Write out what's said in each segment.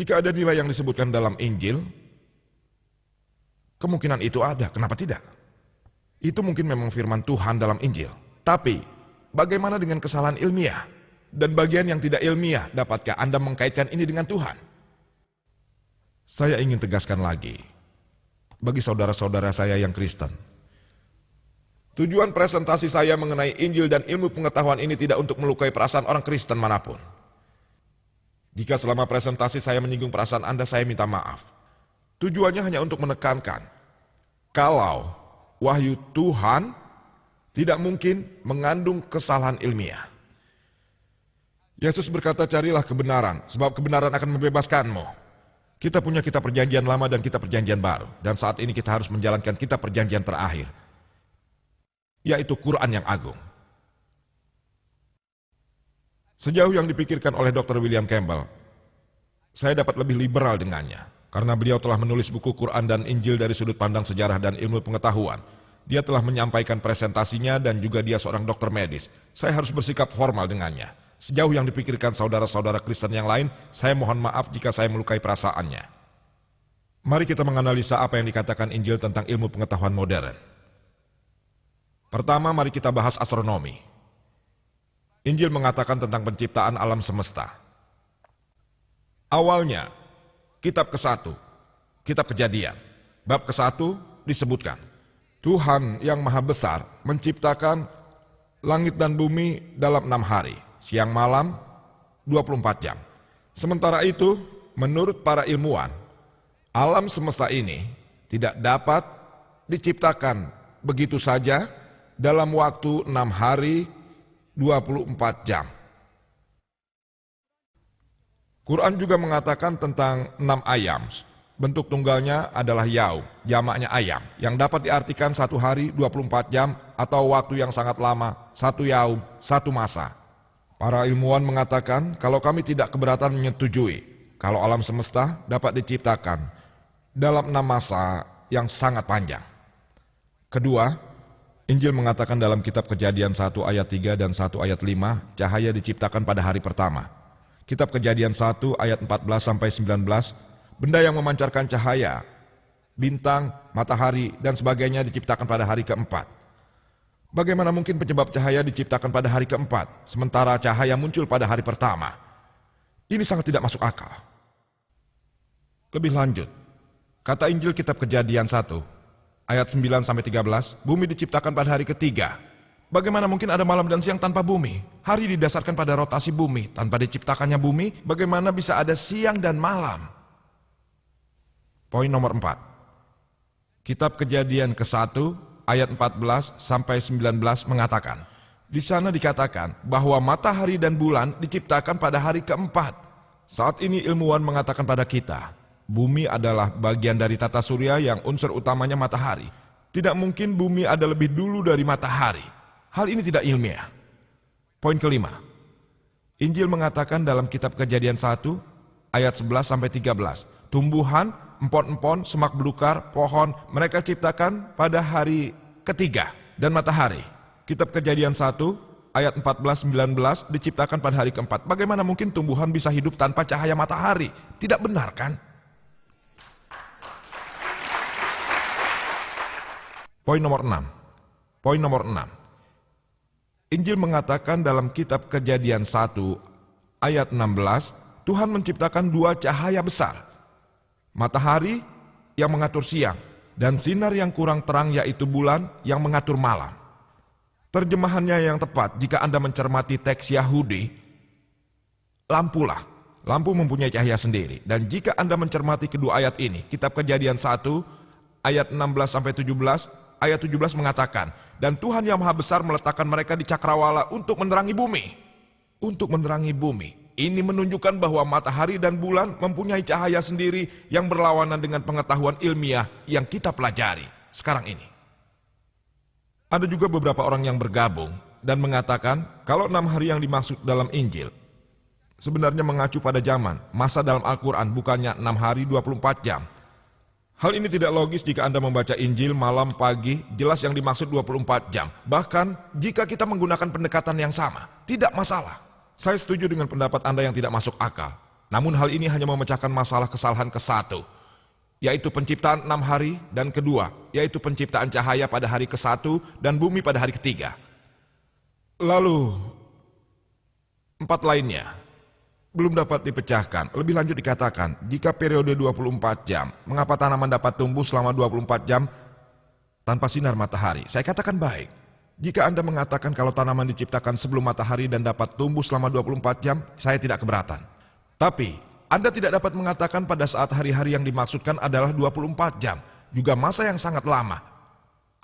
Jika ada nilai yang disebutkan dalam Injil, kemungkinan itu ada, kenapa tidak? Itu mungkin memang firman Tuhan dalam Injil. Tapi, bagaimana dengan kesalahan ilmiah? Dan bagian yang tidak ilmiah, dapatkah Anda mengkaitkan ini dengan Tuhan? Saya ingin tegaskan lagi, bagi saudara-saudara saya yang Kristen, tujuan presentasi saya mengenai Injil dan ilmu pengetahuan ini tidak untuk melukai perasaan orang Kristen manapun. Jika selama presentasi saya menyinggung perasaan Anda, saya minta maaf. Tujuannya hanya untuk menekankan, kalau wahyu Tuhan tidak mungkin mengandung kesalahan ilmiah. Yesus berkata, carilah kebenaran, sebab kebenaran akan membebaskanmu. Kita punya kitab perjanjian lama dan kitab perjanjian baru, dan saat ini kita harus menjalankan kitab perjanjian terakhir, yaitu Quran yang agung. Sejauh yang dipikirkan oleh Dr. William Campbell, saya dapat lebih liberal dengannya, karena beliau telah menulis buku Quran dan Injil dari sudut pandang sejarah dan ilmu pengetahuan. Dia telah menyampaikan presentasinya dan juga dia seorang dokter medis. Saya harus bersikap formal dengannya. Sejauh yang dipikirkan saudara-saudara Kristen yang lain, saya mohon maaf jika saya melukai perasaannya. Mari kita menganalisa apa yang dikatakan Injil tentang ilmu pengetahuan modern. Pertama, mari kita bahas astronomi. Injil mengatakan tentang penciptaan alam semesta. Awalnya, kitab ke-1, kitab Kejadian, bab ke-1 disebutkan, Tuhan yang Maha Besar menciptakan langit dan bumi dalam 6 hari, siang malam 24 jam. Sementara itu, menurut para ilmuwan, alam semesta ini tidak dapat diciptakan begitu saja dalam waktu 6 hari 24 jam. Quran juga mengatakan tentang 6 ayam. Bentuk tunggalnya adalah yaum, jamaknya ayam, yang dapat diartikan 1 hari 24 jam atau waktu yang sangat lama, 1 yaum, 1 masa. Para ilmuwan mengatakan kalau kami tidak keberatan menyetujui kalau alam semesta dapat diciptakan dalam 6 masa yang sangat panjang. Kedua, Injil mengatakan dalam kitab Kejadian 1 ayat 3 dan 1 ayat 5, cahaya diciptakan pada hari pertama. Kitab Kejadian 1 ayat 14 sampai 19, benda yang memancarkan cahaya, bintang, matahari, dan sebagainya diciptakan pada hari keempat. Bagaimana mungkin penyebab cahaya diciptakan pada hari keempat, sementara cahaya muncul pada hari pertama? Ini sangat tidak masuk akal. Lebih lanjut, kata Injil kitab Kejadian 1, ayat 9-13, bumi diciptakan pada hari ketiga. Bagaimana mungkin ada malam dan siang tanpa bumi? Hari didasarkan pada rotasi bumi. Tanpa diciptakannya bumi, bagaimana bisa ada siang dan malam? Poin nomor 4. Kitab Kejadian ke-1, ayat 14-19 mengatakan, di sana dikatakan bahwa matahari dan bulan diciptakan pada hari keempat. Saat ini ilmuwan mengatakan pada kita, bumi adalah bagian dari tata surya yang unsur utamanya matahari. Tidak mungkin bumi ada lebih dulu dari matahari. Hal ini tidak ilmiah. Poin kelima. Injil mengatakan dalam kitab Kejadian 1, ayat 11-13, tumbuhan, empon-empon, semak belukar, pohon, mereka ciptakan pada hari ketiga. Dan matahari. Kitab Kejadian 1, ayat 14-19 diciptakan pada hari keempat. Bagaimana mungkin tumbuhan bisa hidup tanpa cahaya matahari? Tidak benar kan? Poin nomor 6. Injil mengatakan dalam kitab Kejadian 1 ayat 16, Tuhan menciptakan 2 cahaya besar. Matahari yang mengatur siang dan sinar yang kurang terang yaitu bulan yang mengatur malam. Terjemahannya yang tepat jika Anda mencermati teks Yahudi, lampulah. Lampu mempunyai cahaya sendiri. Dan jika Anda mencermati kedua ayat ini, kitab Kejadian 1 ayat 16-17, ayat 17 mengatakan, dan Tuhan yang Maha Besar meletakkan mereka di cakrawala untuk menerangi bumi. Untuk menerangi bumi. Ini menunjukkan bahwa matahari dan bulan mempunyai cahaya sendiri yang berlawanan dengan pengetahuan ilmiah yang kita pelajari sekarang ini. Ada juga beberapa orang yang bergabung dan mengatakan kalau 6 hari yang dimaksud dalam Injil sebenarnya mengacu pada zaman, masa dalam Al-Quran, bukannya 6 hari 24 jam. Hal ini tidak logis jika Anda membaca Injil malam, pagi, jelas yang dimaksud 24 jam. Bahkan jika kita menggunakan pendekatan yang sama, tidak masalah. Saya setuju dengan pendapat Anda yang tidak masuk akal. Namun hal ini hanya memecahkan masalah kesalahan ke-1, yaitu penciptaan 6 hari, dan kedua, yaitu penciptaan cahaya pada hari ke-1 dan bumi pada hari ke-3. Lalu, 4 lainnya belum dapat dipecahkan. Lebih lanjut dikatakan, jika periode 24 jam, mengapa tanaman dapat tumbuh selama 24 jam tanpa sinar matahari? Saya katakan baik. Jika Anda mengatakan kalau tanaman diciptakan sebelum matahari dan dapat tumbuh selama 24 jam, saya tidak keberatan. Tapi, Anda tidak dapat mengatakan pada saat hari-hari yang dimaksudkan adalah 24 jam, juga masa yang sangat lama.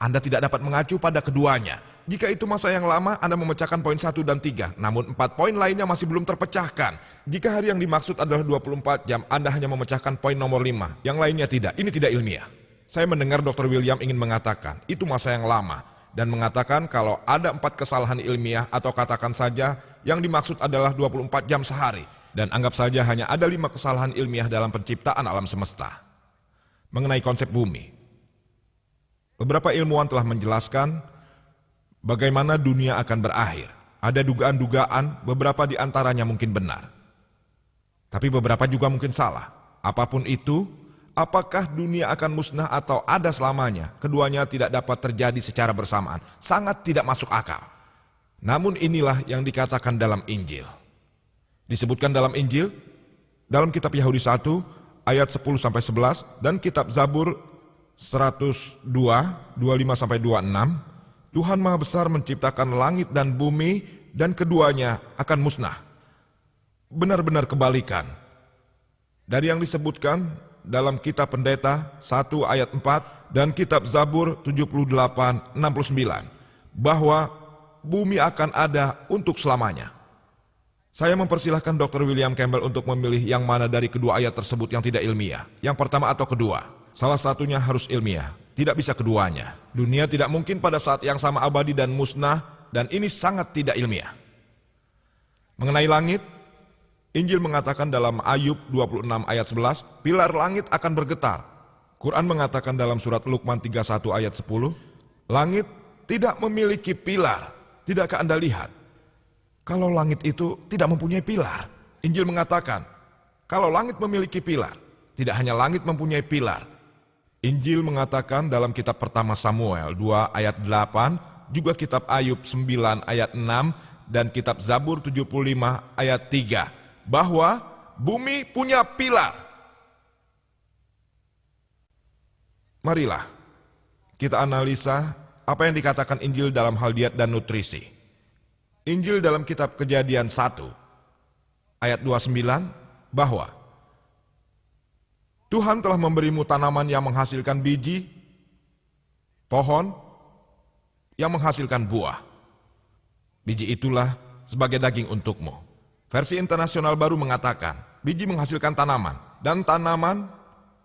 Anda tidak dapat mengacu pada keduanya. Jika itu masa yang lama, Anda memecahkan poin 1 dan 3, namun 4 poin lainnya masih belum terpecahkan. Jika hari yang dimaksud adalah 24 jam, Anda hanya memecahkan poin nomor 5, yang lainnya tidak. Ini tidak ilmiah. Saya mendengar Dr. William ingin mengatakan, itu masa yang lama. Dan mengatakan kalau ada 4 kesalahan ilmiah atau katakan saja yang dimaksud adalah 24 jam sehari. Dan anggap saja hanya ada 5 kesalahan ilmiah dalam penciptaan alam semesta. Mengenai konsep bumi. Beberapa ilmuwan telah menjelaskan bagaimana dunia akan berakhir. Ada dugaan-dugaan, beberapa di antaranya mungkin benar. Tapi beberapa juga mungkin salah. Apapun itu, apakah dunia akan musnah atau ada selamanya? Keduanya tidak dapat terjadi secara bersamaan. Sangat tidak masuk akal. Namun inilah yang dikatakan dalam Injil. Disebutkan dalam Injil, dalam kitab Yahudi 1, ayat 10-11, dan kitab Zabur 102, 25-26, Tuhan Maha Besar menciptakan langit dan bumi, dan keduanya akan musnah. Benar-benar kebalikan dari yang disebutkan dalam kitab Pendeta 1 ayat 4 dan kitab Zabur 78, 69, bahwa bumi akan ada untuk selamanya. Saya mempersilahkan Dr. William Campbell untuk memilih yang mana dari kedua ayat tersebut yang tidak ilmiah. Yang pertama atau kedua. Salah satunya harus ilmiah. Tidak bisa keduanya. Dunia tidak mungkin pada saat yang sama abadi dan musnah, dan ini sangat tidak ilmiah. Mengenai langit, Injil mengatakan dalam Ayub 26 ayat 11, pilar langit akan bergetar. Quran mengatakan dalam surat Luqman 31 ayat 10, langit tidak memiliki pilar. Tidakkah Anda lihat? Kalau langit itu tidak mempunyai pilar. Injil mengatakan, kalau langit memiliki pilar, tidak hanya langit mempunyai pilar. Injil mengatakan dalam kitab pertama Samuel 2 ayat 8, juga kitab Ayub 9 ayat 6, dan kitab Zabur 75 ayat 3, bahwa bumi punya pilar. Marilah kita analisa apa yang dikatakan Injil dalam hal diet dan nutrisi. Injil dalam kitab Kejadian 1 ayat 29 bahwa Tuhan telah memberimu tanaman yang menghasilkan biji, pohon yang menghasilkan buah. Biji itulah sebagai daging untukmu. Versi internasional baru mengatakan, biji menghasilkan tanaman, dan tanaman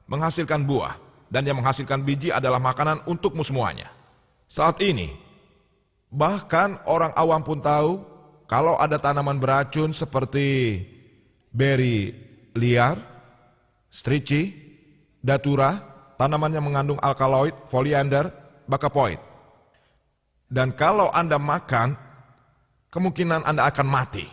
menghasilkan buah, dan yang menghasilkan biji adalah makanan untukmu semuanya. Saat ini, bahkan orang awam pun tahu kalau ada tanaman beracun seperti beri liar, strici, datura, tanaman yang mengandung alkaloid, foliander, bakapoid. Dan kalau Anda makan, kemungkinan Anda akan mati.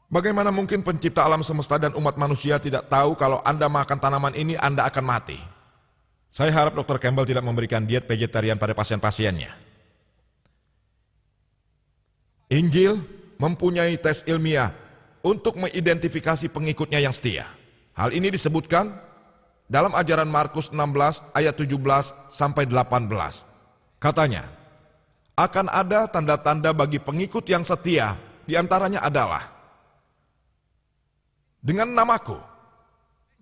Bagaimana mungkin pencipta alam semesta dan umat manusia tidak tahu kalau Anda makan tanaman ini Anda akan mati? Saya harap Dr. Campbell tidak memberikan diet vegetarian pada pasien-pasiennya. Injil mempunyai tes ilmiah untuk mengidentifikasi pengikutnya yang setia. Hal ini disebutkan dalam ajaran Markus 16 ayat 17 sampai 18. Katanya, akan ada tanda-tanda bagi pengikut yang setia, di antaranya adalah dengan namaku,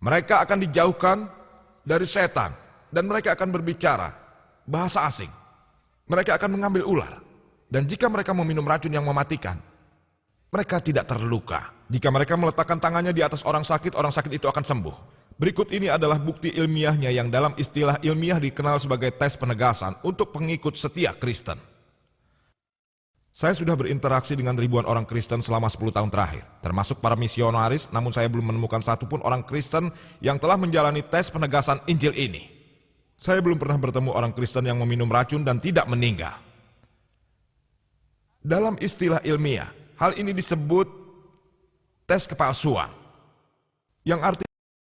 mereka akan dijauhkan dari setan dan mereka akan berbicara bahasa asing. Mereka akan mengambil ular. Dan jika mereka meminum racun yang mematikan, mereka tidak terluka. Jika mereka meletakkan tangannya di atas orang sakit itu akan sembuh. Berikut ini adalah bukti ilmiahnya yang dalam istilah ilmiah dikenal sebagai tes penegasan untuk pengikut setia Kristen. Saya sudah berinteraksi dengan ribuan orang Kristen selama 10 tahun terakhir, termasuk para misionaris, namun saya belum menemukan satupun orang Kristen yang telah menjalani tes penegasan Injil ini. Saya belum pernah bertemu orang Kristen yang meminum racun dan tidak meninggal. Dalam istilah ilmiah, hal ini disebut tes kepalsuan. yang artinya